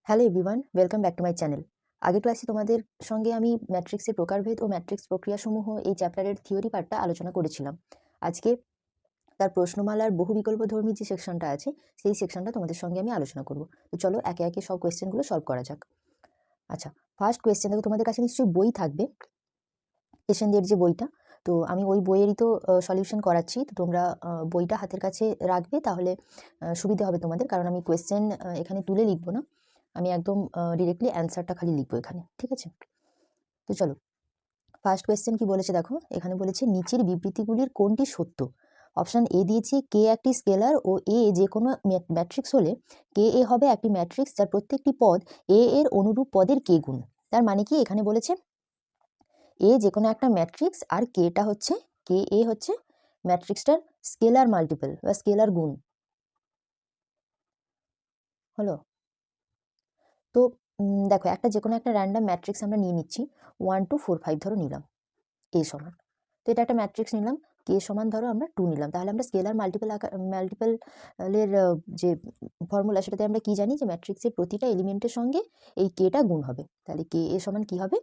Hello everyone, welcome back to my channel. আগের ক্লাসে তোমাদের সঙ্গে আমি ম্যাট্রিক্সের প্রকারভেদ ও ম্যাট্রিক্স প্রক্রিয়াসমূহ এই চ্যাপ্টারের থিওরি পার্টটা আলোচনা করেছিলাম। আজকে তার প্রশ্নমালার বহু বিকল্পধর্মী যে সেকশনটা আছে সেই সেকশনটা তোমাদের সঙ্গে আমি আলোচনা করব। তো চলো একে একে সব কোয়েশ্চেনগুলো সলভ করা যাক। আচ্ছা, ফার্স্ট কোয়েশ্চেন দেখো, তোমাদের কাছে নিশ্চয়ই বই থাকবে, এশিয়ানদের যে বইটা। তো আমি ওই বইয়েরই তো সলিউশন করাচ্ছি, তো তোমরা বইটা হাতের কাছে রাখবে, তাহলে সুবিধা হবে তোমাদের, কারণ আমি কোয়েশ্চেন এখানে তুলে লিখবো না, আমি একদম ডিরেক্টলি অ্যান্সারটা খালি লিখবো এখানে, ঠিক আছে? তো চলো, ফার্স্ট কোয়েশ্চেন কি বলেছে দেখো, এখানে বলেছে নিচের বিবৃতিগুলির কোনটি সত্য। অপশান এ দিয়েছে কে একটি স্কেলার ও এ যে কোনো ম্যাট্রিক্স হলে কে এ হবে একটি ম্যাট্রিক্স যার প্রত্যেকটি পদ এ এর অনুরূপ পদের কে গুণ। তার মানে কি, এখানে বলেছে এ যে কোনো একটা ম্যাট্রিক্স আর কেটা হচ্ছে, কে এ হচ্ছে ম্যাট্রিক্সটার স্কেলার মাল্টিপল বা স্কেলার গুণ হলো। তো দেখো, একটা যে কোনো একটা র্যান্ডাম ম্যাট্রিক্স আমরা নিয়ে নিচ্ছি, 1 2 4 5 ধরো নিলাম, এ সমান। তো এটা একটা ম্যাট্রিক্স নিলাম, কে সমান ধরো আমরা 2 নিলাম, তাহলে আমরা স্কেলার মাল্টিপলের যে ফর্মুলা সেটাতে আমরা কি জানি, যে ম্যাট্রিক্সের প্রতিটা এলিমেন্টের সঙ্গে এই কেটা গুণ হবে। তাহলে কে এ সমান কি হবে,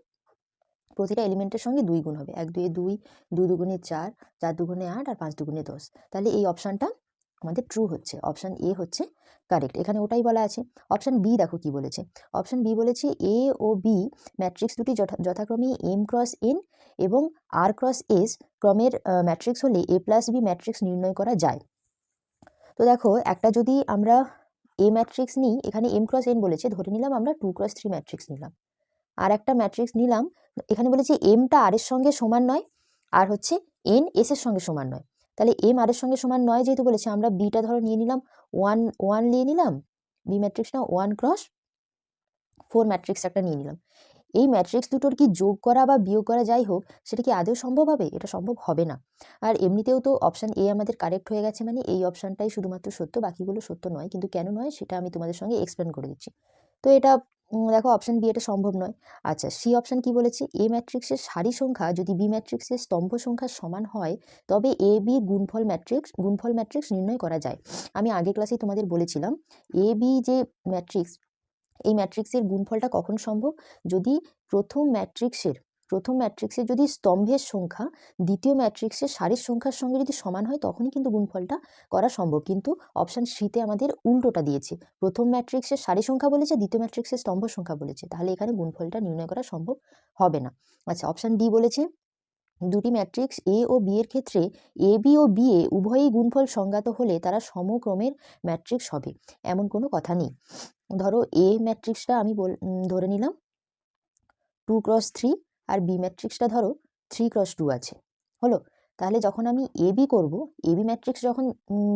প্রতিটা এলিমেন্টের সঙ্গে 2 গুণ হবে, 1 2 2, 2 দুগুণে 4, 4 দুগুণে 8 আর 5 দুগুণে 10। তাহলে এই অপশানটা আমাদের ট্রু হচ্ছে, অপশান এ হচ্ছে কারেক্ট, এখানে ওটাই বলা আছে। অপশান বি দেখো কি বলেছে, অপশান বি বলেছে এ ও বি ম্যাট্রিক্স দুটি যথাক্রমে এম ক্রস এন এবং আর ক্রস এস ক্রমের ম্যাট্রিক্স হলে এ প্লাস বি ম্যাট্রিক্স নির্ণয় করা যায়। তো দেখো, একটা যদি আমরা এ ম্যাট্রিক্স নিই, এখানে এম ক্রস এন বলেছে, ধরে নিলাম আমরা 2 ক্রস 3 ম্যাট্রিক্স নিলাম, আর একটা ম্যাট্রিক্স নিলাম, এখানে বলেছে এমটা আর এর সঙ্গে সমান নয়, আর হচ্ছে এন এস এর সঙ্গে সমান নয়। তাহলে এম আর এর সঙ্গে সমান নয় যেহেতু বলেছে, আমরা বিটা ধরো নিয়ে নিলাম 1 1 নিয়ে নিলাম, বি ম্যাট্রিক্সটা 1 ক্রস 4 ম্যাট্রিক্স একটা নিয়ে নিলাম। এই ম্যাট্রিক্স দুটোর কি যোগ করা বা বিয়োগ করা যাই হোক, সেটা কি আদৌ সম্ভব হবে? এটা সম্ভব হবে না। আর এমনিতেও তো অপশান এ আমাদের কারেক্ট হয়ে গেছে, মানে এই অপশানটাই শুধুমাত্র সত্য, বাকিগুলো সত্য নয়। কিন্তু কেন নয় সেটা আমি তোমাদের সঙ্গে এক্সপ্লেন করে দিচ্ছি। তো এটা দেখো, অপশান বি এটা সম্ভব নয়। আচ্ছা, সি অপশান কি বলেছে, এ ম্যাট্রিক্সের সারি সংখ্যা যদি বি ম্যাট্রিক্সের স্তম্ভ সংখ্যার সমান হয় তবে এ বি গুণফল ম্যাট্রিক্স নির্ণয় করা যায়। আমি আগের ক্লাসেই তোমাদের বলেছিলাম, এ বি যে ম্যাট্রিক্স, এই ম্যাট্রিক্সের গুণফলটা কখন সম্ভব, যদি প্রথম ম্যাট্রিক্সের যদি স্তম্ভের সংখ্যা দ্বিতীয় ম্যাট্রিক্সের সারির সংখ্যার সঙ্গে যদি সমান হয়, তখনই কিন্তু গুণফলটা করা সম্ভব। কিন্তু অপশান সিতে আমাদের উল্টোটা দিয়েছে, প্রথম ম্যাট্রিক্সের সারি সংখ্যা বলেছে, দ্বিতীয় ম্যাট্রিক্সের স্তম্ভ সংখ্যা বলেছে, তাহলে এখানে গুণফলটা নির্ণয় করা সম্ভব হবে না। আচ্ছা, অপশান ডি বলেছে দুটি ম্যাট্রিক্স এ ও বি এর ক্ষেত্রে A B O B A উভয়ই গুণফল সংজ্ঞাত হলে তারা সমক্রমের ম্যাট্রিক্স হবে, এমন কোনো কথা নেই। ধরো এ ম্যাট্রিক্সটা আমি ধরে নিলাম 2 ক্রস 3, আর বি ম্যাট্রিক্সটা ধরো 3 ক্রস 2 আছে, হলো। তাহলে যখন আমি এ বি করবো, এ বি ম্যাট্রিক্স যখন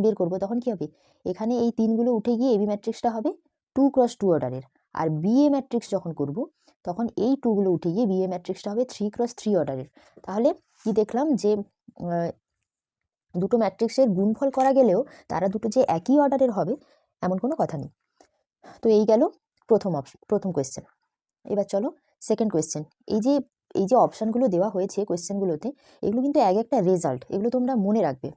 বের করবো, তখন কি হবে, এখানে এই 3গুলো উঠে গিয়ে এ বি ম্যাট্রিক্সটা হবে 2 ক্রস 2 অর্ডারের। আর বি এ ম্যাট্রিক্স যখন করব, তখন এই 2গুলো উঠে গিয়ে বি এ ম্যাট্রিক্সটা হবে 3 ক্রস 3 অর্ডারের। তাহলে কি দেখলাম, যে দুটো ম্যাট্রিক্সের গুণফল করা গেলেও তারা দুটো যে একই অর্ডারের হবে, এমন কোনো কথা নেই। তো এই গেল প্রথম কোয়েশ্চেন। এবার চলো সেকেন্ড কোয়েশ্চেন। এই যে অপশানগুলো দেওয়া হয়েছে কোয়েশ্চেনগুলোতে, এগুলো কিন্তু এক একটা রেজাল্ট, এগুলো তোমরা মনে রাখবে।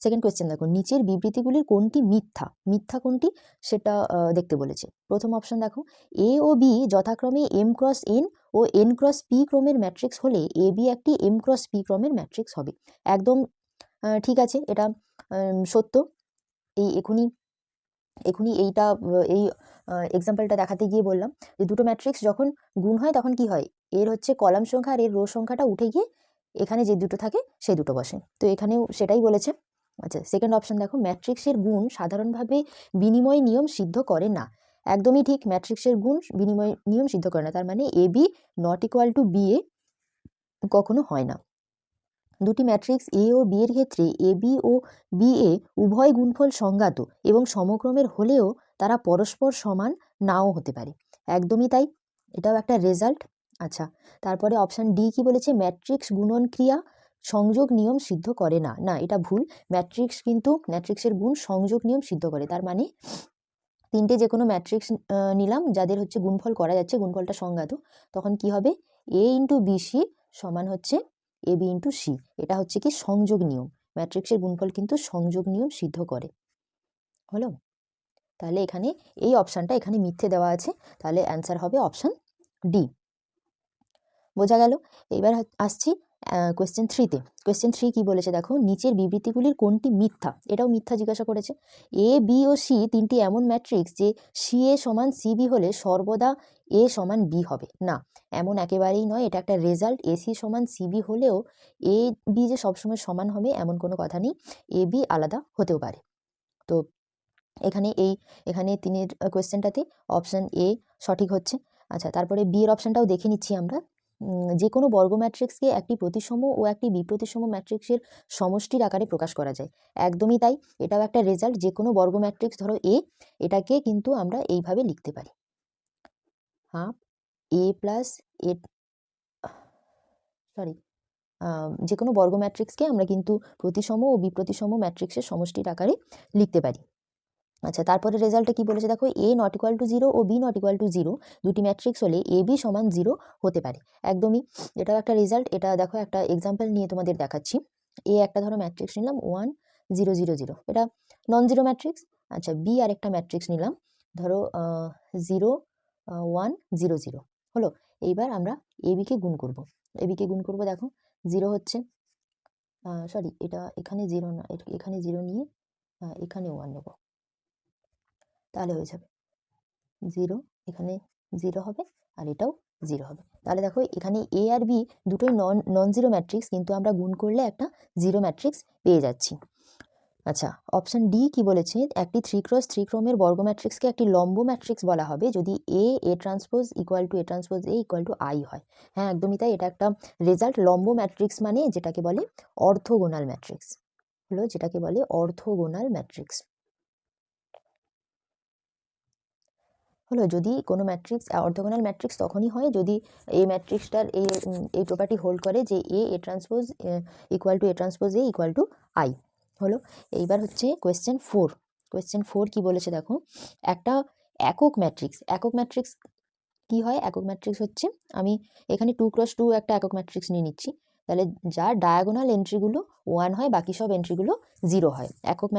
সেকেন্ড কোয়েশ্চেন দেখো, নিচের বিবৃতিগুলির কোনটি মিথ্যা, মিথ্যা কোনটি সেটা দেখতে বলেছে। প্রথম অপশন দেখো, এ ও বি যথাক্রমে এম ক্রস এন ও এন ক্রস পি ক্রমের ম্যাট্রিক্স হলে এ বি একটি এম ক্রস পি ক্রমের ম্যাট্রিক্স হবে। একদম ঠিক আছে, এটা সত্য। এই এখুনি এখুনি এইটা এই এক্সাম্পলটা দেখাতে গিয়ে বললাম যে দুটো ম্যাট্রিক্স যখন গুণ হয় তখন কি হয়, এর হচ্ছে কলাম সংখ্যা আর এর রো সংখ্যাটা উঠে গিয়ে এখানে যে দুটো থাকে সেই দুটো বসে, তো এখানেও সেটাই বলেছে। আচ্ছা, সেকেন্ড অপশন দেখো, ম্যাট্রিক্সের গুণ সাধারণভাবে বিনিময় নিয়ম সিদ্ধ করে না। একদমই ঠিক, ম্যাট্রিক্সের গুণ বিনিময় নিয়ম সিদ্ধ করে না, তার মানে A B not equal to B A কখনো হয় না। দুটি ম্যাট্রিক্স এ ও বি এর ক্ষেত্রে A B O B A উভয় গুণফল সংজ্ঞাত এবং সমক্রমের হলেও তারা পরস্পর সমান নাও হতে পারে। একদমই তাই, এটাও একটা রেজাল্ট। আচ্ছা, তারপরে অপশান ডি কি বলেছে, ম্যাট্রিক্স গুণন ক্রিয়া সংযোগ নিয়ম সিদ্ধ করে না। না, এটা ভুল, ম্যাট্রিক্সের গুণ সংযোগ নিয়ম সিদ্ধ করে। তার মানে তিনটে যে কোনো ম্যাট্রিক্স নিলাম যাদের হচ্ছে গুণফল করা যাচ্ছে, গুণফলটা সংজ্ঞাত, তখন কি হবে, এ ইন্টু বি সি সমান হচ্ছে এ বি ইন্টু সি। এটা হচ্ছে কি সংযোগ নিয়ম, ম্যাট্রিক্সের গুণফল কিন্তু সংযোগ নিয়ম সিদ্ধ করে, হলো। তাহলে এখানে এই অপশানটা এখানে মিথ্যে দেওয়া আছে, তাহলে অ্যান্সার হবে অপশান ডি। বোঝা গেল? এবার আসছি কোয়েশ্চেন 3-তে। কোয়েশ্চেন 3 কি বলেছে দেখো, নিচের বিবৃতিগুলির কোনটি মিথ্যা? এটাও মিথ্যা জিজ্ঞাসা করেছে। এ, বি ও সি তিনটি এমন ম্যাট্রিক্স যে সি এ সমান সি বি হলে সর্বদা এ সমান বি হবে না, এমন একেবারেই নয়। এটা একটা রেজাল্ট। এ সি সমান সি বি হলেও এ বি যে সবসময় সমান হবে এমন কোনো কথা নেই, এ বি আলাদা হতেও পারে। তো এখানে তিনের কোয়েশ্চেনটাতে অপশান এ সঠিক হচ্ছে। আচ্ছা, তারপরে বি এর অপশানটাও দেখে নিচ্ছি আমরা। যে কোনো বর্গ ম্যাট্রিক্সকে একটি প্রতিসম ও একটি বিপ্রতিসম ম্যাট্রিক্সের সমষ্টির আকারে প্রকাশ করা যায়। একদমই তাই, এটাও একটা রেজাল্ট। যে কোনো বর্গ ম্যাট্রিক্স ধরো এ, এটাকে কিন্তু আমরা এইভাবে লিখতে পারি, হাফ এ প্লাস এ, সরি, যে কোনো বর্গ ম্যাট্রিক্সকে আমরা কিন্তু প্রতিসম ও বিপ্রতিসম ম্যাট্রিক্সের সমষ্টির আকারে লিখতে পারি। আচ্ছা, তারপরে রেজাল্টে কি বলেছে দেখো, এ নট ইকুয়াল টু 0 ও বি নট ইকুয়াল টু 0 দুটি ম্যাট্রিক্স হলে এ বি সমান 0 হতে পারে। একদমই, এটাও একটা রেজাল্ট। এটা দেখো একটা এক্সাম্পল নিয়ে তোমাদের দেখাচ্ছি। এ একটা ধরো ম্যাট্রিক্স নিলাম 1 0 0 0, এটা নন জিরো ম্যাট্রিক্স। আচ্ছা, বি আর একটা ম্যাট্রিক্স নিলাম ধরো 0 1 0 0 হলো। এইবার আমরা এ বিকে গুণ করব। এ বিকে গুণ করব, দেখো 0 হচ্ছে, সরি এটা এখানে 0 না, এখানে 0 নিয়ে এখানে 1 নেব, তাহলে হয়ে যাবে 0, এখানে 0 হবে আর এটাও 0 হবে। তাহলে দেখো এখানে এ আর বি দুটোই নন জিরো ম্যাট্রিক্স, কিন্তু আমরা গুণ করলে একটা জিরো ম্যাট্রিক্স পেয়ে যাচ্ছি। আচ্ছা, অপশন ডি কি বলেছে, একটি 3x3 ক্রমের বর্গ ম্যাট্রিক্সকে একটি লম্ব ম্যাট্রিক্স বলা হবে যদি এ transpose equal two A transpose A equal to I হয়। হ্যাঁ, একদমই তাই, এটা একটা রেজাল্ট। লম্ব ম্যাট্রিক্স মানে যেটাকে বলে অর্থোগোনাল ম্যাট্রিক্স, হলো যেটাকে বলে অর্থোগোনাল ম্যাট্রিক্স। হলো যদি কোনো ম্যাট্রিক্স অর্থোগোনাল ম্যাট্রিক্স তখনই হয় যদি এই ম্যাট্রিক্সটার এই প্রপার্টি হোল্ড করে যে এ transpose equal two A transpose A equal to I. হলো, এইবার হচ্ছে কোয়েশ্চেন 4। কোয়েশ্চেন 4 কি বলেছে দেখো, একটা একক ম্যাট্রিক্স কি হয়? একক ম্যাট্রিক্স হচ্ছে, আমি এখানে 2x2 একটা একক ম্যাট্রিক্স নিয়ে নিচ্ছি, তাহলে যার ডায়াগোনাল এন্ট্রিগুলো 1 হয়, বাকি সব এন্ট্রিগুলো 0 হয়। একক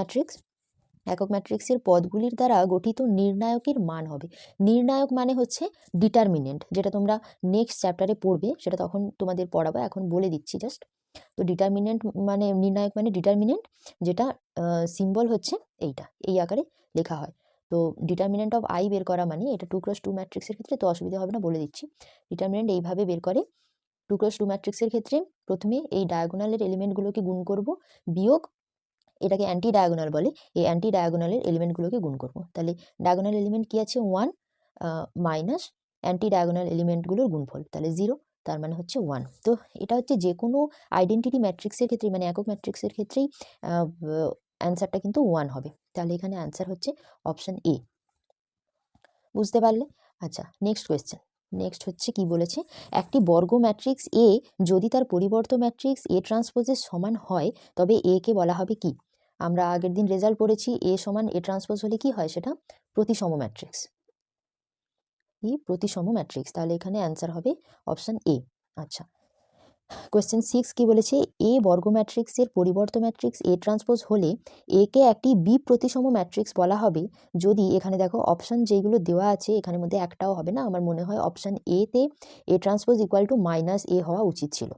ম্যাট্রিক্সের পদগুলির দ্বারা গঠিত নির্ণায়কের মান হবে। নির্ণায়ক মানে হচ্ছে ডিটারমিনেন্ট, যেটা তোমরা নেক্সট চ্যাপ্টারে পড়বে, সেটা তখন তোমাদের পড়াবো, এখন বলে দিচ্ছি জাস্ট। তো ডিটারমিনেন্ট মানে নির্ণায়ক মানে ডিটারমিনেন্ট, যেটা সিম্বল হচ্ছে এইটা, এই আকারে লেখা হয়। তো ডিটারমিনেন্ট অফ আই বের করা মানে এটা 2x2 ম্যাট্রিক্সের ক্ষেত্রে তো অসুবিধা হবে না, বলে দিচ্ছি। ডিটারমিনেন্ট এইভাবে বের করে, 2x2 ম্যাট্রিক্সের ক্ষেত্রে প্রথমে এই ডায়াগোনালের এলিমেন্টগুলোকে গুণ করব, বিয়োগ, এটাকে অ্যান্টি ডায়াগোনাল বলে, এই অ্যান্টি ডায়াগোনালের এলিমেন্টগুলোকে গুণ করব। তাহলে ডায়াগোনাল এলিমেন্ট কি আছে 1 মাইনাস অ্যান্টি ডায়াগোনাল এলিমেন্টগুলোর গুণফল, তাহলে 0, তার মানে হচ্ছে 1। তো এটা হচ্ছে যে কোনো আইডেন্টিটি ম্যাট্রিক্সের ক্ষেত্রে মানে একক ম্যাট্রিক্সের ক্ষেত্রেই অ্যান্সারটা কিন্তু 1 হবে। তাহলে এখানে অ্যান্সার হচ্ছে অপশন এ। বুঝতে পারলে? আচ্ছা, নেক্সট হচ্ছে কি বলেছে, একটি বর্গ ম্যাট্রিক্স এ যদি তার পরিবর্ত ম্যাট্রিক্স এ ট্রান্সপোজের সমান হয় তবে এ কে বলা হবে কি? আমরা আগের দিন রেজাল্ট পড়েছি, এ সমান এ ট্রান্সপোজ হলে কি হয়, সেটা প্রতিসম ম্যাট্রিক্স। কি প্রতিসম ম্যাট্রিক্স, তাহলে এখানে অ্যান্সার হবে অপশন এ। আচ্ছা, কোয়েশ্চেন 6 কি বলেছে, এ বর্গ ম্যাট্রিক্সের পরিবর্ত ম্যাট্রিক্স এ ট্রান্সপোজ হলে এ কে একটি বি প্রতিসম ম্যাট্রিক্স বলা হবে যদি, এখানে দেখো অপশন যেগুলো দেওয়া আছে এখানের মধ্যে একটাও হবে না, আমার মনে হয় অপশন এ তে A transpose equal to minus A হওয়া উচিত ছিল,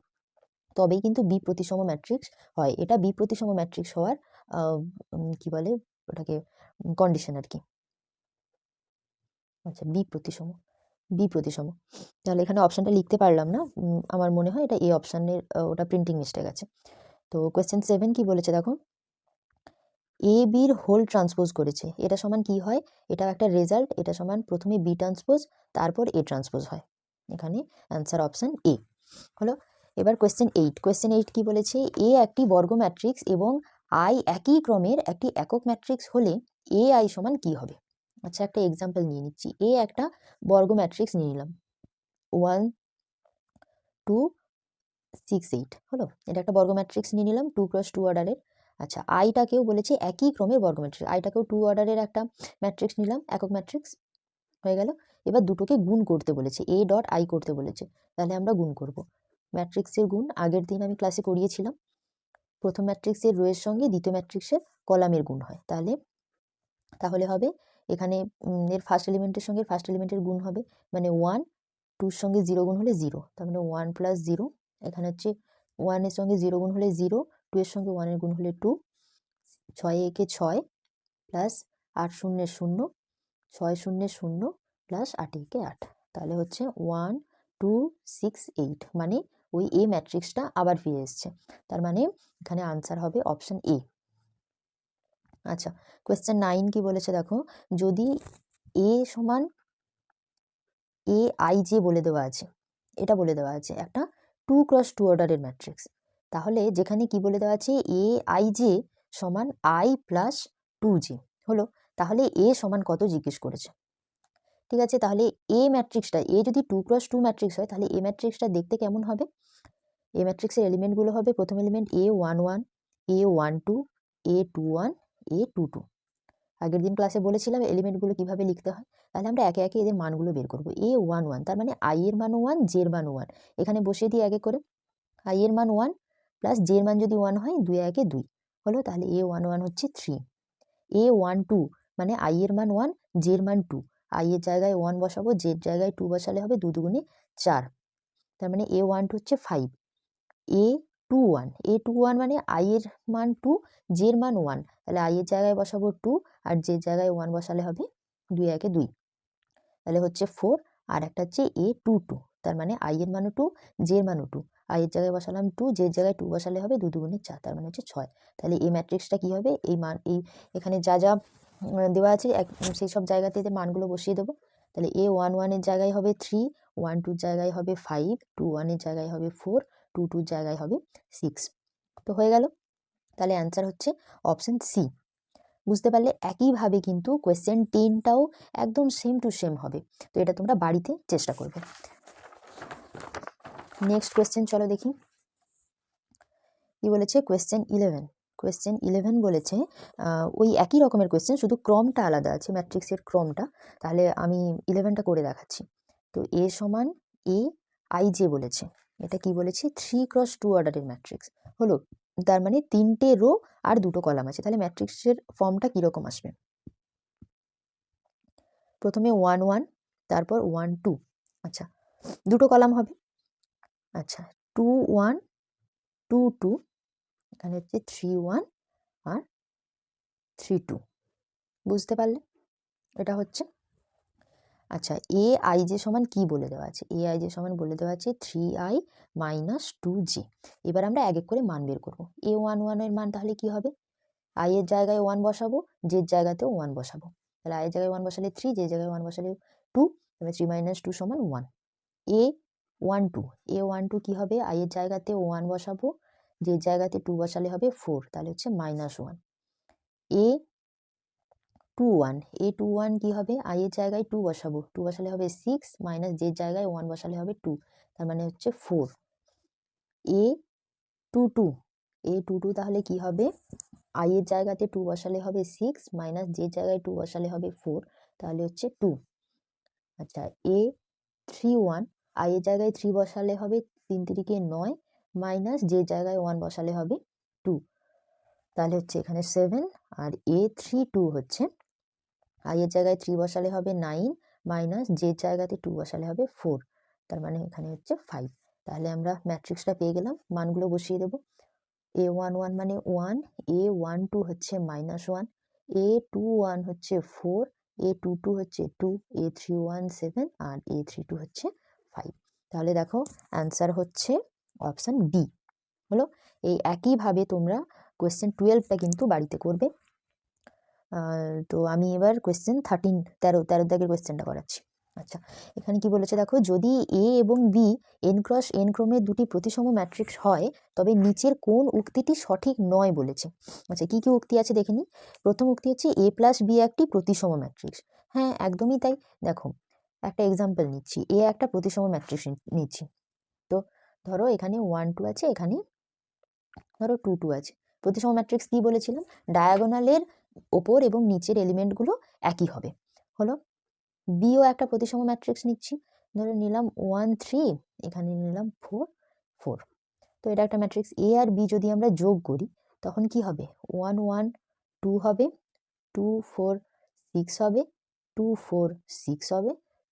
তবেই কিন্তু বি প্রতিসম ম্যাট্রিক্স হয়। এটা বি প্রতিসম ম্যাট্রিক্স হওয়ার কি বলে ওটাকে, কন্ডিশন আর কি। আচ্ছা, বি প্রতিসম, তাহলে এখানে অপশনটা লিখতে পারলাম না, আমার মনে হয় এটা এ অপশানের ওটা প্রিন্টিং মিস্টেক আছে। তো কোয়েশ্চেন 7 কি বলেছে দেখো, এ বির হোল ট্রান্সপোজ করেছে, এটা সমান কি হয়? এটা একটা রেজাল্ট, এটা সমান প্রথমে বি ট্রান্সপোজ তারপর এ ট্রান্সপোজ হয়। এখানে অ্যান্সার অপশন এ হলো। এবার কোয়েশ্চেন 8 কি বলেছে, এ একটি বর্গ ম্যাট্রিক্স এবং আই একই ক্রমের একটি একক ম্যাট্রিক্স হলে এ আই সমান কি হবে? আচ্ছা, একটা এক্সাম্পল নিয়ে নিচ্ছি। এ একটা বর্গ ম্যাট্রিক্স নিয়ে নিলাম 1 2 6 8 হলো, এটা একটা বর্গ ম্যাট্রিক্স নিয়ে নিলাম 2x2 অর্ডারের। আচ্ছা, আইটাকেও বলেছে একই ক্রমের বর্গ ম্যাট্রিক্স, আইটাকেও 2 অর্ডারের একটা ম্যাট্রিক্স নিলাম, একক ম্যাট্রিক্স হয়ে গেল। এবার দুটোকে গুণ করতে বলেছে, এ ডট আই করতে বলেছে, তাহলে আমরা গুণ করব। ম্যাট্রিক্সের গুণ আগের দিন আমি ক্লাসে করিয়েছিলাম, প্রথম ম্যাট্রিক্সের রো এর সঙ্গে দ্বিতীয় ম্যাট্রিক্সের কলামের গুণ হয়, তাহলে হবে এখানে এর ফার্স্ট এলিমেন্টের সঙ্গে ফার্স্ট এলিমেন্টের গুণ হবে, মানে 1, 2-র সঙ্গে 0 গুণ হলে 0, তার মানে 1 + 0। এখানে হচ্ছে 1 এর সঙ্গে 0 গুণ হলে 0, 2 এর সঙ্গে 1 এর গুণ হলে 2, 6 একে 6 প্লাস 8 শূন্যে 0, 6 শূন্যে 0 প্লাস 8 একে 8, তাহলে হচ্ছে 1 2 6 8, মানে ওই এ ম্যাট্রিক্সটা আবার ফিরে এসছে। তার মানে এখানে আনসার হবে অপশন এ। আচ্ছা, কোয়েশ্চেন 9 কি বলেছে দেখো, যদি এ সমান এ আই জে বলে দেওয়া আছে, এটা বলে দেওয়া আছে একটা 2x2 অর্ডারের ম্যাট্রিক্স, তাহলে যেখানে কি বলে দেওয়া আছে এ আই জে সমান আই প্লাস 2j হলো, তাহলে এ সমান কত জিজ্ঞেস করেছে। ঠিক আছে, তাহলে এ ম্যাট্রিক্সটা, এ যদি 2x2 ম্যাট্রিক্স হয় তাহলে এ ম্যাট্রিক্সটা দেখতে কেমন হবে। এ ম্যাট্রিক্সের এলিমেন্টগুলো হবে, প্রথম element A11, A12, A21, A22। আগের দিন ক্লাসে বলেছিলাম এলিমেন্টগুলো কিভাবে লিখতে হয়, তাহলে আমরা একে একে এদের মানগুলো বের করবো। A11 তার মানে আই এর মান 1, জে এর মান 1, এখানে বসিয়ে দিই আগে করে। আই এর মান 1 প্লাস জে এর মান যদি 1 হয়, 2 একে 2 হলো, তাহলে A11 হচ্ছে 3। A12 মানে আই এর মান 1, জে এর মান 2, আই এর জায়গায় 1 বসাবো, জে এর জায়গায় 2 বসালে হবে 2 দুগুণে 4, তার মানে A12 হচ্ছে 5। A21 মানে আই এর মান 2, জে এর মান 1, তাহলে আই এর জায়গায় বসাবো 2 আর জে এর জায়গায় 1 বসালে হবে 2 একে 2, তাহলে হচ্ছে 4। আর একটা হচ্ছে A22, তার মানে আই এর মানও 2, জে এর মানও 2, আই এর জায়গায় বসালাম 2, জে এর জায়গায় 2 বসালে হবে 2 দুগুণে 4, তার মানে হচ্ছে 6। তাহলে এই ম্যাট্রিক্সটা কি হবে, এই মান এই এখানে যা যা দেওয়া আছে সেই সব জায়গাতে এদের মানগুলো বসিয়ে দেবো। তাহলে A11 এর জায়গায় হবে 3, 12 এর জায়গায় হবে 5, 21 এর জায়গায় হবে 4, 22 এর জায়গায় হবে 6। তো হয়ে গেল, তাহলে অ্যান্সার হচ্ছে অপশন সি। বুঝতে পারলে, একইভাবে কিন্তু কোয়েশ্চেন 10টাও একদম সেম টু সেম হবে, তো এটা তোমরা বাড়িতে চেষ্টা করবে। নেক্সট কোয়েশ্চেন চলো দেখি কি বলেছে। কোয়েশ্চেন 11 বলেছে ওই একই রকমের কোয়েশ্চেন, শুধু ক্রমটা আলাদা আছে, ম্যাট্রিক্সের ক্রমটা। তাহলে আমি 11টা করে দেখাচ্ছি। তো এ সমান এ আই জে বলেছে, এটা কি বলেছে 3x2 অর্ডারের ম্যাট্রিক্স হলো, তার মানে 3টে রো আর 2টো কলাম আছে। তাহলে ম্যাট্রিক্সের ফর্মটা কীরকম আসবে, প্রথমে 1 1, তারপর 1 2, আচ্ছা 2টো কলাম হবে, আচ্ছা 2 1 2 2, এখানে হচ্ছে 3 1 আর 3 2। বুঝতে পারলে, এটা হচ্ছে আচ্ছা। এ আই জে সমান কি বলে দেওয়া আছে, এ আই জে সমান বলে দেওয়া আছে 3i - 2j। এবার আমরা এক এক করে মান বের করবো। A11 এর মান তাহলে কি হবে, আই এর জায়গায় 1 বসাবো, জের জায়গাতেও 1 বসাবো, তাহলে আই এর জায়গায় 1 বসালে 3, জের জায়গায় 1 বসালে 2, তাহলে 3 - 2 সমান 1। A12 কি হবে, আই এর জায়গাতে 1 বসাবো, জের জায়গাতে 2 বসালে হবে 4, তাহলে হচ্ছে -1। A21 কি হবে, আই এর জায়গায় 2 বসাবো, 2 বসালে হবে 6, মাইনাস জের জায়গায় 1 বসালে হবে 2, তার মানে হচ্ছে 4। A22 তাহলে কি হবে, আই এর জায়গাতে 2 বসালে হবে 6, মাইনাস জের জায়গায় 2 বসালে হবে 4, তাহলে হচ্ছে 2। আচ্ছা A31, আই এর জায়গায় 3 বসালে হবে 3 3 9, মাইনাস জের জায়গায় 1 বসালে হবে 2, তাহলে হচ্ছে এখানে 7। আর A32 হচ্ছে আই এর জায়গায় 3 বসালে হবে 9, মাইনাস জের জায়গাতে 2 বসালে হবে 4, তার মানে এখানে হচ্ছে 5। তাহলে আমরা ম্যাট্রিক্সটা পেয়ে গেলাম, মানগুলো বসিয়ে দেবো। A11 মানে 1, A12 হচ্ছে -1, A21 হচ্ছে 4, A22 হচ্ছে 2, A31 7 আর A32 হচ্ছে 5। তাহলে দেখো অ্যান্সার হচ্ছে অপশান বি হলো। এই একইভাবে তোমরা কোয়েশ্চেন 12টা কিন্তু বাড়িতে করবে। তো আমি এবার কোয়েশ্চেন 13 দাগের কোয়েশ্চেনটা করাচ্ছি। আচ্ছা, এখানে কি বলেছে দেখো, যদি এ এবং বি n×n ক্রমের দুটি প্রতিসম ম্যাট্রিক্স হয় তবে নিচের কোন উক্তিটি সঠিক নয় বলেছে। আচ্ছা, কি কি উক্তি আছে দেখে নিই। প্রথম উক্তি হচ্ছে A+B একটি প্রতিসম ম্যাট্রিক্স। হ্যাঁ, একদমই তাই। দেখো একটা এক্সাম্পল নিচ্ছি, এ একটা প্রতিসম ম্যাট্রিক্স নিচ্ছি। তো ধরো এখানে 1 2 আছে, এখানে ধরো 2 2 আছে। প্রতিসম ম্যাট্রিক্স কি বলেছিলাম, ডায়াগোনালের ওপর এবং নিচের এলিমেন্টগুলো একই হবে হলো। বিও একটা প্রতিসম ম্যাট্রিক্স নিচ্ছি, ধরে নিলাম 1 3, এখানে নিলাম 4 4। তো এটা একটা ম্যাট্রিক্স। এ আর বি যদি আমরা যোগ করি তখন কি হবে, 1 1 2 হবে, 2 4 6 হবে, 2 4 6 হবে,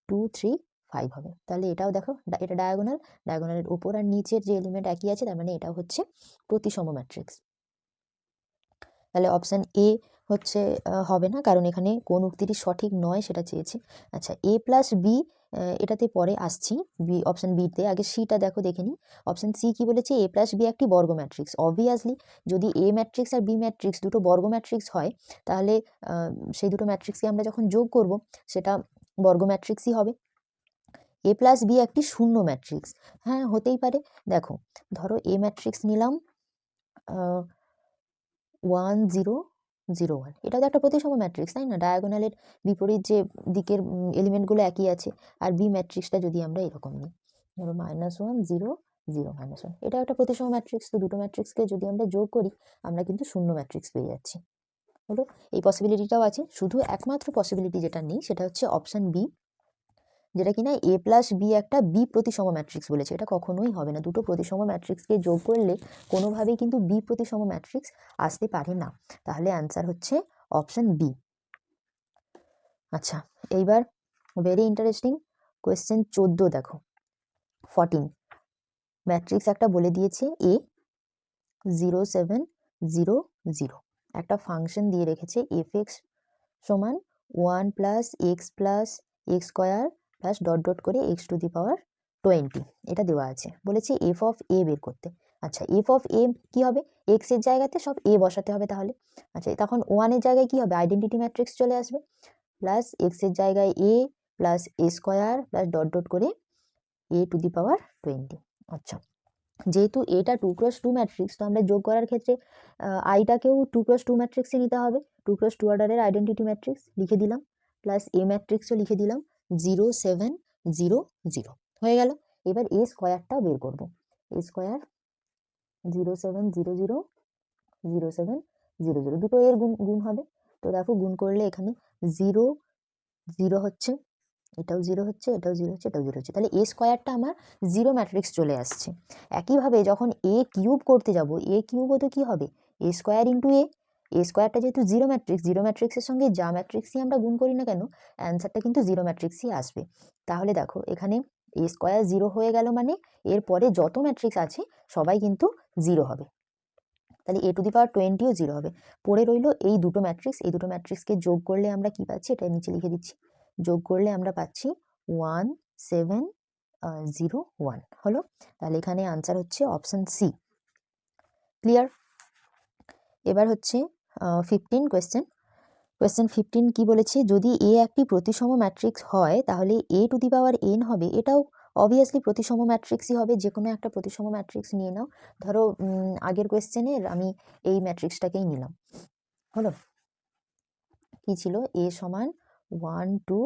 2 3 5 হবে। তাহলে এটাও দেখো, এটা ডায়াগোনাল, ডায়াগোনালের উপর আর নিচের যে এলিমেন্ট একই আছে, তার মানে এটাও হচ্ছে প্রতিসম ম্যাট্রিক্স। তাহলে অপশান এ হচ্ছে হবে না, কারণ এখানে কোন উক্তিটি সঠিক নয় সেটা চেয়েছি। আচ্ছা, এ প্লাস বি, এটাতে পরে আসছি। বি, অপশান বিতে আগে সিটা দেখো, দেখে নিই। অপশান সি কি বলেছে, এ প্লাস বি একটি বর্গ ম্যাট্রিক্স। অবভিয়াসলি যদি এ ম্যাট্রিক্স আর বি ম্যাট্রিক্স দুটো বর্গ ম্যাট্রিক্স হয়, তাহলে সেই দুটো ম্যাট্রিক্সকে আমরা যখন যোগ করব সেটা বর্গ ম্যাট্রিক্সই হবে। এ প্লাস বি একটি শূন্য ম্যাট্রিক্স, হ্যাঁ হতেই পারে। দেখো, ধরো এ ম্যাট্রিক্স নিলাম 1 0 0 1, এটা তো একটা প্রতিসম ম্যাট্রিক্স, তাই না? ডায়াগোনালের বিপরীত যে দিকের এলিমেন্টগুলো একই আছে। আর বি ম্যাট্রিক্সটা যদি আমরা এরকম নিই, ধরো -1 0 0 -1, এটা একটা প্রতিসম ম্যাট্রিক্স। তো দুটো ম্যাট্রিক্সকে যদি আমরা যোগ করি, আমরা কিন্তু শূন্য ম্যাট্রিক্স পেয়ে যাচ্ছি। হলো, এই পসিবিলিটিটাও আছে। শুধু একমাত্র পসিবিলিটি যেটা নেই সেটা হচ্ছে অপশান বি, যেটা কিনা এ প্লাস বি একটা বি প্রতিসম ম্যাট্রিক্স বলেছে। এটা কখনোই হবে না। দুটো প্রতিসম ম্যাট্রিক্সকে যোগ করলে কোনোভাবেই কিন্তু বি প্রতিসম ম্যাট্রিক্স আসতে পারে না। তাহলে অ্যান্সার হচ্ছে অপশান বি। আচ্ছা, এইবার ভেরি ইন্টারেস্টিং কোয়েশ্চেন 14 দেখো, 14 ম্যাট্রিক্স একটা বলে দিয়েছে এ 0 7 0 0, একটা ফাংশন দিয়ে রেখেছে এফ এক্স সমান 1 plus x square plus dot dot করে এক্স টু দি পাওয়ার 20, এটা দেওয়া আছে। বলেছে এফ অফ এ বের করতে। আচ্ছা, এফ অফ এ কি হবে, এক্স এর জায়গাতে সব এ বসাতে হবে তাহলে। আচ্ছা, তখন ওয়ানের জায়গায় কি হবে, আইডেন্টিটি ম্যাট্রিক্স চলে আসবে, প্লাস এক্স এর জায়গায় এ প্লাস এ স্কোয়ার প্লাস ডট ডট করে এ টু দি পাওয়ার 20। আচ্ছা, যেহেতু এটা 2x2 ম্যাট্রিক্স, তো আমরা যোগ করার ক্ষেত্রে আইটাকেও 2x2 ম্যাট্রিক্সে নিতে হবে। 2x2 অর্ডারের আইডেন্টিটি ম্যাট্রিক্স লিখে দিলাম, প্লাস এ ম্যাট্রিক্সও লিখে দিলাম 0 7 0 0, হয়ে গেল। এবার এ স্কোয়ারটাও বের করব। এ স্কোয়ার 0 7 0 0 0 7 0 0, দুটো এর গুণ হবে। তো দেখো, গুণ করলে এখানে 0 0 হচ্ছে, এটাও 0 হচ্ছে, এটাও 0 হচ্ছে, এটাও 0 হচ্ছে। তাহলে এ স্কোয়ারটা আমার 0 ম্যাট্রিক্স চলে আসছে। একইভাবে যখন এ কিউব করতে যাব, এ কিউব হতে কি হবে, এ স্কোয়ার ইন্টু এ। এ স্কোয়ারটা যেহেতু 0 ম্যাট্রিক্স, 0 ম্যাট্রিক্সের সঙ্গে যা ম্যাট্রিক্সই আমরা গুণ করি না কেন, অ্যান্সারটা কিন্তু 0 ম্যাট্রিক্সই আসবে। তাহলে দেখো, এখানে এ স্কোয়ার 0 হয়ে গেল, মানে এরপরে যত ম্যাট্রিক্স আছে সবাই কিন্তু 0 হবে। তাহলে এ টু দি পাওয়ার 20ও 0 হবে। পড়ে রইল এই দুটো ম্যাট্রিক্স। এই দুটো ম্যাট্রিক্সকে যোগ করলে আমরা কি পাচ্ছি, এটা নিচে লিখে দিচ্ছি। যোগ করলে আমরা পাচ্ছি 1 7 0 1, হলো। তাহলে এখানে আনসার হচ্ছে অপশান সি। ক্লিয়ার? এবার হচ্ছে 15 কোয়েশ্চেন 15 কি বলেছে, যদি এ একটি প্রতিসম ম্যাট্রিক্স হয় তাহলে এ টু দি পাওয়ার এন হবে। এটাও অবভিয়াসলি প্রতিসম ম্যাট্রিক্সই হবে। যে কোনো একটা প্রতিসম ম্যাট্রিক্স নিয়ে নাও। ধরো আগের কোয়েশ্চেনের আমি এই ম্যাট্রিক্সটাকেই নিলাম, হলো। কি ছিল, এ সমান 1 2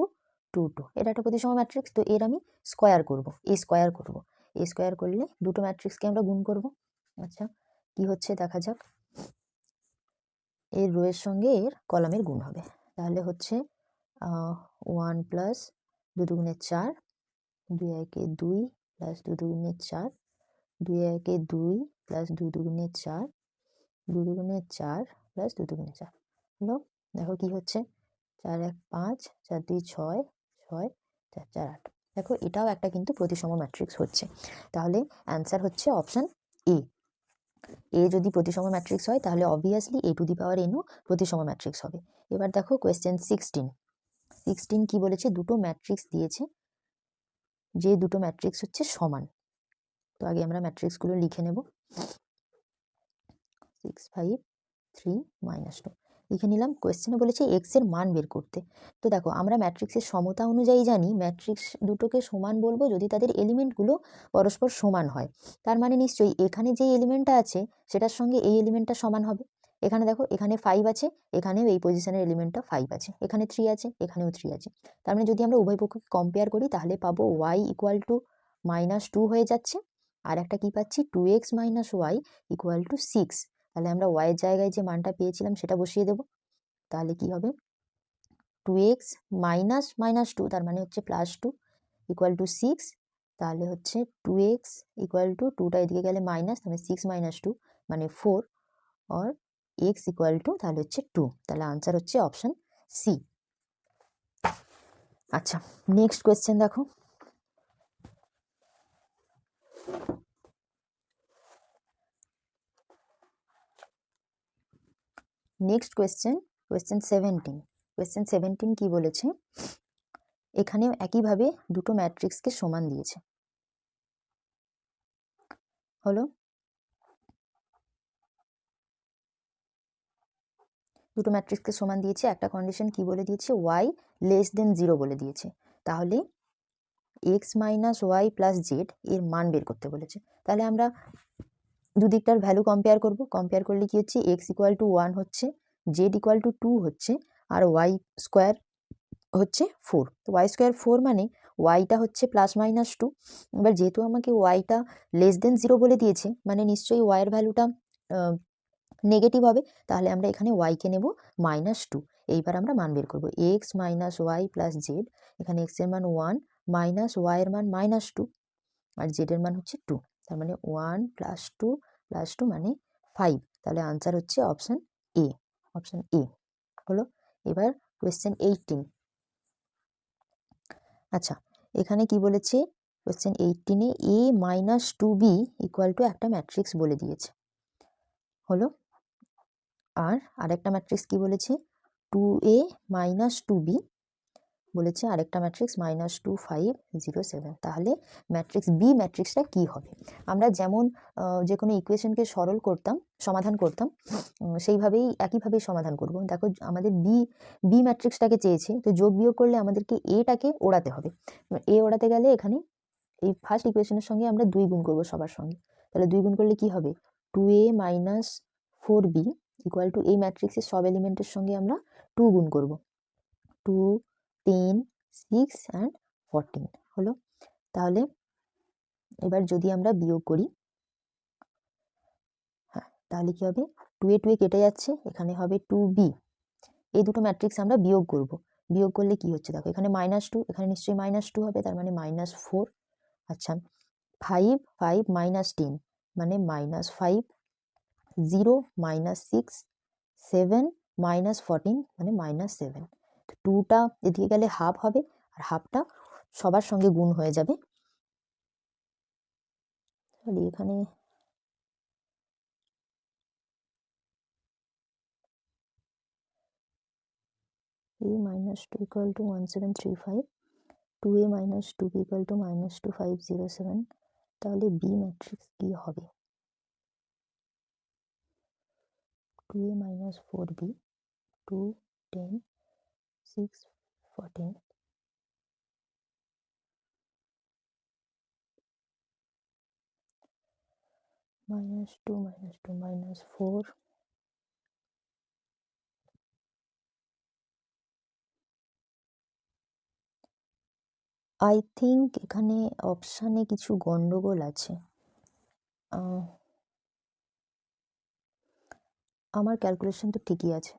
2 2, এটা একটা প্রতিসম ম্যাট্রিক্স। তো এর আমি স্কোয়ার করব, এ স্কোয়ার করব। এ স্কোয়ার করলে দুটো ম্যাট্রিক্সকে আমরা গুণ করব। আচ্ছা, কি হচ্ছে দেখা যাক। এর রোয়ের সঙ্গে এর কলামের গুণ হবে। তাহলে হচ্ছে 1 প্লাস 2 দুগুণে 4, 2 একে 2 প্লাস 2 দুগুণে 4, 2 একে 2 প্লাস 2 দুগুণে 4, 2 দুগুণে 4 প্লাস 2 দুগুণে 4, হলো। দেখো কি হচ্ছে, 4 1 5, 4 2 6, 6 4 4 8। দেখো, এটাও একটা কিন্তু প্রতিসম ম্যাট্রিক্স হচ্ছে। তাহলে অ্যান্সার হচ্ছে অপশান এ। এ যদি প্রতিসম ম্যাট্রিক্স হয় তাহলে obviously A to the power NO প্রতিসম ম্যাট্রিক্স হবে। এবার দেখো কোয়েশ্চেন 16 কি বলেছে, দুটো ম্যাট্রিক্স দিয়েছে, যে দুটো ম্যাট্রিক্স হচ্ছে সমান। তো আগে আমরা ম্যাট্রিক্সগুলো লিখে নেব। 6 5 3 -2 লিখে নিলাম। কোয়েশ্চেনে বলেছে এক্স এর মান বের করতে। তো দেখো, আমরা ম্যাট্রিক্সের সমতা অনুযায়ী জানি ম্যাট্রিক্স দুটোকে সমান বলবো যদি তাদের এলিমেন্টগুলো পরস্পর সমান হয়। তার মানে নিশ্চয়ই এখানে যে এলিমেন্টটা আছে সেটার সঙ্গে এই এলিমেন্টটা সমান হবে। এখানে দেখো, এখানে 5 আছে, এখানেও এই পজিশনের এলিমেন্টটা 5 আছে, এখানে 3 আছে, এখানেও 3 আছে। তার মানে যদি আমরা উভয় পক্ষকে কম্পেয়ার করি তাহলে পাবো y ইকুয়াল টু -2 হয়ে যাচ্ছে, আর একটা কি পাচ্ছি 2x - y ইকুয়াল টু 6। তাহলে আমরা y এর জায়গায় যে মানটা পেয়েছিলাম সেটা বসিয়ে দেব। তাহলে কি হবে, 2x -2, তার মানে হচ্ছে +2 ইকুয়াল টু 6। তাহলে হচ্ছে 2x ইকুয়াল টু 2টা এদিকে গেলে মাইনাস, তাহলে 6 - 2 মানে 4, আর x ইকুয়াল টু তাহলে হচ্ছে 2। তাহলে আনসার হচ্ছে অপশান সি। আচ্ছা, নেক্সট কোয়েশ্চেন দেখো। Next question 17। কোয়েশ্চেন 17 কি বলেছে, এখানে একইভাবে দুটো ম্যাট্রিক্সকে সমান দিয়েছে। হলো দুটো ম্যাট্রিক্সকে সমান দিয়েছে, একটা কন্ডিশন কি বলে দিয়েছে, ওয়াই লেস দেন 0 বলে দিয়েছে। তাহলে x minus y plus z এর মান বের করতে বলেছে। তাহলে আমরা দুদিকটার ভ্যালু কম্পেয়ার করব। কম্পেয়ার করলে কি হচ্ছে, এক্স ইকুয়াল টু 1 হচ্ছে, জেড ইকুয়াল টু 2 হচ্ছে, আর ওয়াই স্কোয়ার হচ্ছে 4। তো ওয়াই স্কোয়ার 4 মানে ওয়াইটা হচ্ছে প্লাস মাইনাস 2। এবার যেহেতু আমাকে ওয়াইটা লেস দেন 0 বলে দিয়েছে, মানে নিশ্চয়ই ওয়াইয়ের ভ্যালুটা নেগেটিভ হবে। তাহলে আমরা এখানে ওয়াইকে নেব -2। এইবার আমরা মান বের করবো, x minus y plus z. এখানে এক্স এর মান 1 মাইনাস ওয়াইয়ের মান -2 আর জেড এর মান হচ্ছে 2। তার মানে 1 + 2 + 2 মানে 5। তাহলে আনসার হচ্ছে অপশন এ। অপশন এ হলো। এবার কোয়েশ্চেন 18। আচ্ছা, এখানে কি বলেছে, কোয়েশ্চেন 18-এ a - 2b = একটা ম্যাট্রিক্স বলে দিয়েছে। হলো। আর আরেকটা ম্যাট্রিক্স কি বলেছে, 2a - 2b বলেছে, আরেকটা ম্যাট্রিক্স -2 5 0 7। তাহলে ম্যাট্রিক্স বি ম্যাট্রিক্সটা কি হবে? আমরা যেমন যে কোনো ইকুয়েশনকে সরল করতাম, সমাধান করতাম, সেইভাবেই একইভাবেই সমাধান করব। দেখো আমাদের বি ম্যাট্রিক্সটাকে চেয়েছে, তো যোগ বিয়োগ করলে আমাদেরকে এটাকে ওড়াতে হবে। এ ওড়াতে গেলে এখানে এই ফার্স্ট ইকুয়েশনের সঙ্গে আমরা 2 গুণ করব সবার সঙ্গে। তাহলে 2 গুণ করলে কি হবে, 2a - 4b = এই ম্যাট্রিক্সের সব এলিমেন্টের সঙ্গে আমরা 2 গুণ করব। 2 10 6 অ্যান্ড 14 হলো। তাহলে এবার যদি আমরা বিয়োগ করি, হ্যাঁ, তাহলে কি হবে, 2a 2a কেটে যাচ্ছে, এখানে হবে 2b। এই দুটো ম্যাট্রিক্স আমরা বিয়োগ করব। বিয়োগ করলে কি হচ্ছে, দেখো এখানে -2, এখানে নিশ্চয়ই -2 হবে, তার মানে -4। আচ্ছা, 5 5 -10 মানে -5, 0 -6, 7 -14 মানে -7। 2টা এদিকে গেলে হাফ হবে, আর হাফটা সবার সঙ্গে গুণ হয়ে যাবে। তাহলে এখানে a - 2 = 1735, 2a - 2b = -2507। তাহলে বি ম্যাট্রিক্স কি হবে, 2a - 4b 2 10 6 14 -2 -2 -4। আই থিঙ্ক এখানে অপশানে কিছু গন্ডগোল আছে। আমার ক্যালকুলেশন তো ঠিকই আছে।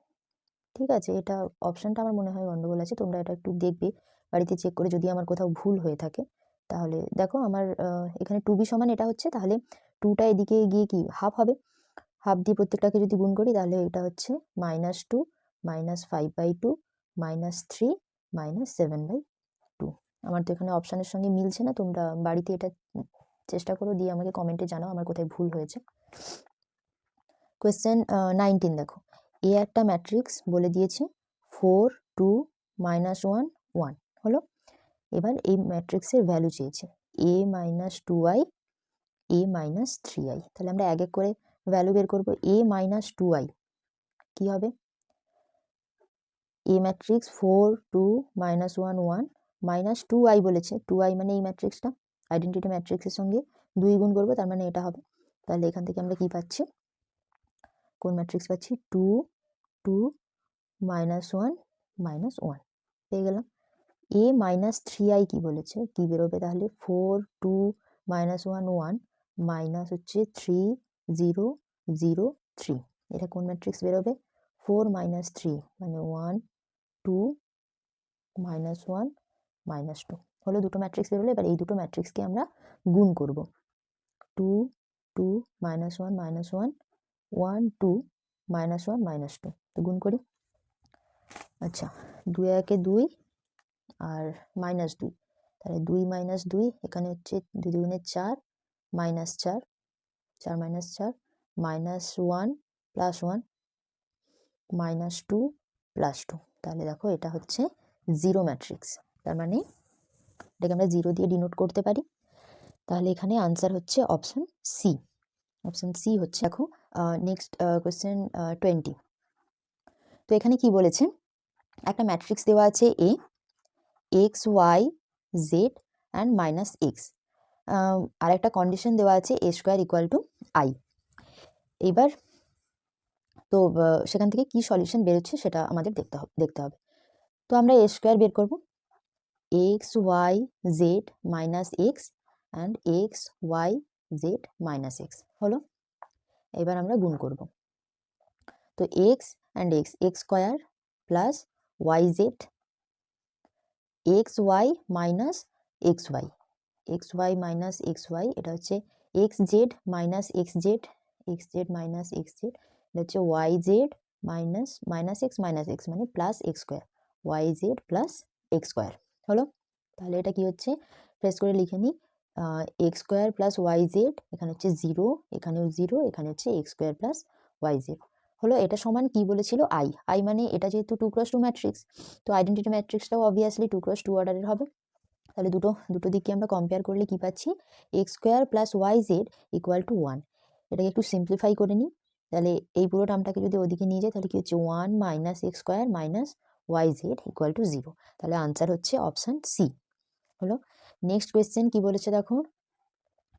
ঠিক আছে, এটা অপশানটা আমার মনে হয় গন্ডগোল আছে। তোমরা এটা একটু দেখবে বাড়িতে চেক করে, যদি আমার কোথাও ভুল হয়ে থাকে। তাহলে দেখো আমার এখানে 2b সমান এটা হচ্ছে, তাহলে 2টা এদিকে গিয়ে কি হাফ হবে, হাফ দিয়ে প্রত্যেকটাকে যদি গুণ করি, তাহলে এটা হচ্ছে -2 -5/2 -3 -7/2। আমার তো এখানে অপশানের সঙ্গে মিলছে না। তোমরা বাড়িতে এটা চেষ্টা করো, দিয়ে আমাকে কমেন্টে জানাও আমার কোথায় ভুল হয়েছে। কোয়েশ্চেন 19 দেখো, এ একটা ম্যাট্রিক্স বলে দিয়েছে 4 2 -1 1 হলো। এবার এই ম্যাট্রিক্সের ভ্যালু চেয়েছে a - 2i a - 3i। তাহলে আমরা এক এক করে ভ্যালু বের করব। a - 2i কি হবে, এ ম্যাট্রিক্স 4 2 -1 1 -2i বলেছে, 2i মানে এই ম্যাট্রিক্সটা, আইডেন্টিটি ম্যাট্রিক্সের সঙ্গে 2 গুণ করবো, তার মানে এটা হবে। তাহলে এখান থেকে আমরা কি পাচ্ছি, কোন ম্যাট্রিক্স পাচ্ছি, 2 2 -1 -1 পেয়ে গেলাম। a - 3i কি বলেছে, কি বেরোবে, তাহলে 4 2 -1 1 মাইনাস হচ্ছে 3 0 0 3। এটা কোন ম্যাট্রিক্স বেরোবে, 4 - 3 মানে 1 2 -1 -2 হলো। দুটো ম্যাট্রিক্স বেরোলো। এবার এই দুটো ম্যাট্রিক্সকে আমরা গুণ করব। 2 2 -1 -1 1 2 -1 -2, তো গুণ করি। আচ্ছা, 2 একে 2 আর -2, তাহলে 2 - 2 এখানে হচ্ছে 2 দুগুণে 4 -4, 4 - 4 -1 + 1 -2 + 2, তাহলে দেখো এটা হচ্ছে 0 ম্যাট্রিক্স। তার মানে এটাকে আমরা 0 দিয়ে ডিনোট করতে পারি। তাহলে এখানে আনসার হচ্ছে অপশন সি। অপশন সি হচ্ছে। দেখো নেক্সট কোয়েশ্চেন 20। তো এখানে কি বলেছে, একটা ম্যাট্রিক্স দেওয়া আছে A, X Y Z and -x, আর একটা কন্ডিশন দেওয়া আছে a² = i। এইবার তো সেখান থেকে কি সলিউশন বেরোচ্ছে সেটা আমাদের দেখতে হবে। তো আমরা a² বের করব, x Y z -x and x Y z -x হলো। এবার আমরা গুণ করব। তো x and x, x² plus y z, x y minus x y, x y minus x y, এটা হচ্ছে x z minus x z, x z minus x z, এটা হচ্ছে ওয়াই জেড মাইনাস এক্স মানে plus x², y z plus x² হলো। তাহলে এটা কি হচ্ছে, প্রেস করে লিখে নিই, x² প্লাস ওয়াই জেড, এখানে হচ্ছে 0, এখানেও 0, এখানে হচ্ছে x² প্লাস ওয়াই জেড হলো। এটা সমান কি বলেছিল, আই মানে এটা যেহেতু 2x2 ম্যাট্রিক্স, তো আইডেন্টিটি ম্যাট্রিক্সটাও অবভিয়াসলি 2x2 অর্ডারের হবে। তাহলে দুটো দিককে আমরা কম্পেয়ার করলে কি পাচ্ছি, x² প্লাস ওয়াই জেড = 1। এটাকে একটু সিম্পলিফাই করে নিই, তাহলে এই পুরো টার্মটাকে যদি ওদিকে নিয়ে যাই তাহলে কি হচ্ছে 1 - x² মাইনাস ওয়াই জেড = 0। তাহলে আনসার হচ্ছে অপশান সি হলো। নেক্সট কোয়েশ্চেন কি বলেছে দেখো,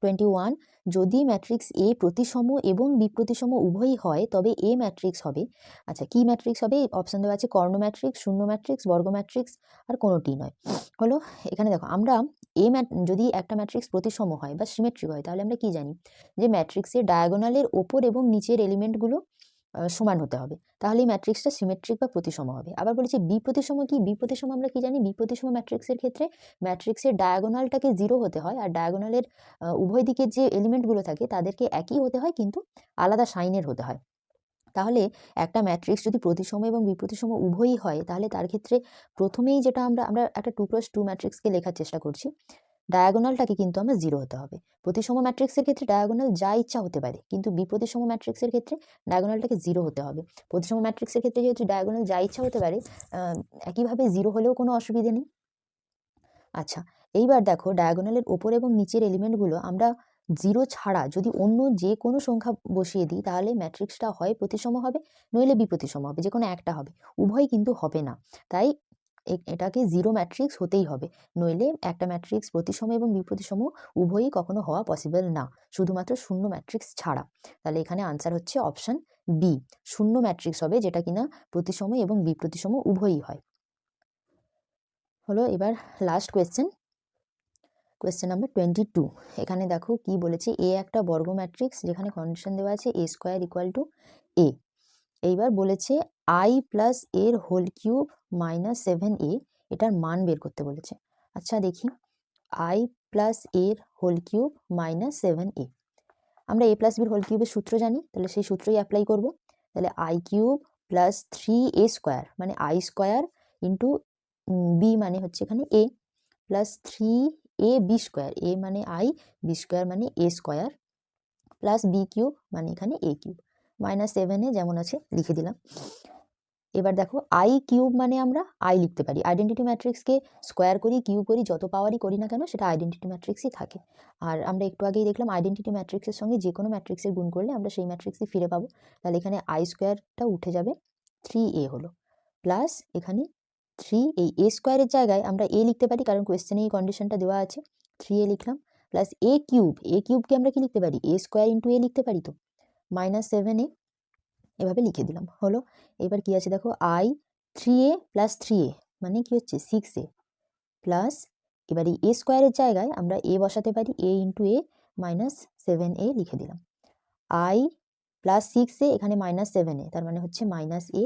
21, যদি ম্যাট্রিক্স এ প্রতিসম এবং বিপ্রতিসম উভয়ই হয় তবে এ ম্যাট্রিক্স হবে। আচ্ছা, কি ম্যাট্রিক্স হবে, অপশন দেওয়া আছে কর্ণ ম্যাট্রিক্স, শূন্য ম্যাট্রিক্স, বর্গ ম্যাট্রিক্স, আর কোনোটি নয় হলো। এখানে দেখো আমরা যদি একটা ম্যাট্রিক্স প্রতিসম হয় বা সিমেট্রিক হয় তাহলে আমরা কি জানি, যে ম্যাট্রিক্সের ডায়াগোনালের ওপর এবং নিচের এলিমেন্টগুলো সমান হতে হবে, তাহলে এই ম্যাট্রিক্সটা সিমেট্রিক বা প্রতিসম হবে। আবার বলেছি বিপ্রতিসম কি, বিপ্রতিসম আমরা কি জানি, বিপ্রতিসম ম্যাট্রিক্সের ক্ষেত্রে ম্যাট্রিক্সের ডায়াগোনালটাকে 0 হতে হয়, আর ডায়াগোনালের উভয় দিকের যে এলিমেন্টগুলো থাকে তাদেরকে একই হতে হয় কিন্তু আলাদা সাইনের হতে হয়। তাহলে একটা ম্যাট্রিক্স যদি প্রতিসম এবং বিপ্রতিসম উভয়ই হয় তাহলে তার ক্ষেত্রে প্রথমেই যেটা আমরা একটা 2x2 ম্যাট্রিক্সকে লেখার চেষ্টা করছি, ডায়াগোনালটাকে কিন্তু আমরা 0 হতে হবে। প্রতিসম ম্যাট্রিক্সের ক্ষেত্রে ডায়াগোনাল যা ইচ্ছা হতে পারে, কিন্তু বিপ্রতিসম ম্যাট্রিক্সের ক্ষেত্রে ডায়াগোনালটাকে 0 হতে হবে। প্রতিসম ম্যাট্রিক্সের ক্ষেত্রে যেহেতু ডায়াগোনাল যা ইচ্ছা হতে পারে, একইভাবে 0 হলেও কোনো অসুবিধে নেই। আচ্ছা, এইবার দেখো ডায়াগোনালের ওপর এবং নিচের এলিমেন্টগুলো আমরা 0 ছাড়া যদি অন্য যে কোনো সংখ্যা বসিয়ে দিই তাহলে ম্যাট্রিক্সটা হয় প্রতিসম হবে, নইলে বিপ্রতিসম হবে, যে কোনো একটা হবে, উভয় কিন্তু হবে না। তাই এটাকে 0 ম্যাট্রিক্স হতেই হবে, নইলে একটা ম্যাট্রিক্স প্রতিসম এবং বিপ্রতিসম উভয়ই কখনো হওয়া পসিবল না, শুধুমাত্র শূন্য ম্যাট্রিক্স ছাড়া। তাহলে এখানে আনসার হচ্ছে অপশন বি, শূন্য ম্যাট্রিক্স হবে যেটা কিনা প্রতিসম এবং বিপ্রতিসম উভয়ই হয় হলো। এবার লাস্ট কোয়েশ্চেন নাম্বার 22। এখানে দেখো কি বলেছে, এ একটা বর্গ ম্যাট্রিক্স যেখানে কন্ডিশন দেওয়া আছে a² = a। এইবার বলেছে i প্লাস এর হোল কিউব -7a, এটার মান বের করতে বলেছে। আচ্ছা দেখি, i প্লাস এর হোল কিউব -7a, আমরা a প্লাস বির হোল কিউবের সূত্র জানি, তাহলে সেই সূত্রই অ্যাপ্লাই করব। তাহলে i³ প্লাস 3a² মানে i² ইন্টু b মানে হচ্ছে এখানে a, প্লাস 3ab², a মানে i, b² মানে a² প্লাস b³ মানে এখানে a³ -7a যেমন আছে লিখে দিলাম। এবার দেখো i³ মানে আমরা i লিখতে পারি, আইডেন্টিটি ম্যাট্রিক্সকে স্কোয়ার করি কিউব করি যত পাওয়ারই করি না কেন সেটা আইডেন্টিটি ম্যাট্রিক্সই থাকে। আর আমরা একটু আগেই দেখলাম আইডেন্টিটি ম্যাট্রিক্সের সঙ্গে যে কোনো ম্যাট্রিক্সের গুণ করলে আমরা সেই ম্যাট্রিক্সই ফিরে পাবো। তাহলে এখানে i² উঠে যাবে, 3a হলো, প্লাস এখানে 3, এই a² জায়গায় আমরা a লিখতে পারি কারণ কোয়েশ্চেনে এই কন্ডিশনটা দেওয়া আছে, 3a লিখলাম, প্লাস a³ আমরা কি লিখতে পারি, a² ইন্টু a লিখতে পারি, তো -7a এভাবে লিখে দিলাম হলো। এবার কি আছে দেখো, i 3a প্লাস 3a মানে কি হচ্ছে 6a, প্লাস এবার এই a² জায়গায় আমরা a বসাতে পারি, a ইন্টু a -7a লিখে দিলাম, i প্লাস 6a এখানে -7a তার মানে হচ্ছে -a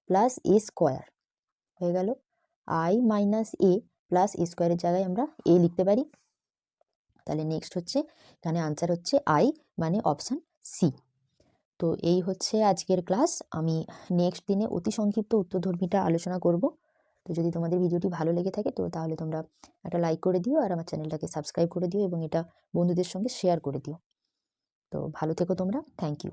প্লাস a² হয়ে গেল, i minus a plus a² জায়গায় আমরা a লিখতে পারি। তাহলে নেক্সট হচ্ছে এখানে আনসার হচ্ছে i মানে অপশান সি। তো এই হচ্ছে আজকের ক্লাস। আমি নেক্সট দিনে অতি সংক্ষিপ্ত উত্তরধর্মীটা আলোচনা করব। তো যদি তোমাদের ভিডিওটি ভালো লেগে থাকে তো তাহলে তোমরা একটা লাইক করে দিও আর আমার চ্যানেলটাকে সাবস্ক্রাইব করে দিও এবং এটা বন্ধুদের সঙ্গে শেয়ার করে দিও। তো ভালো থেকো তোমরা। Thank you.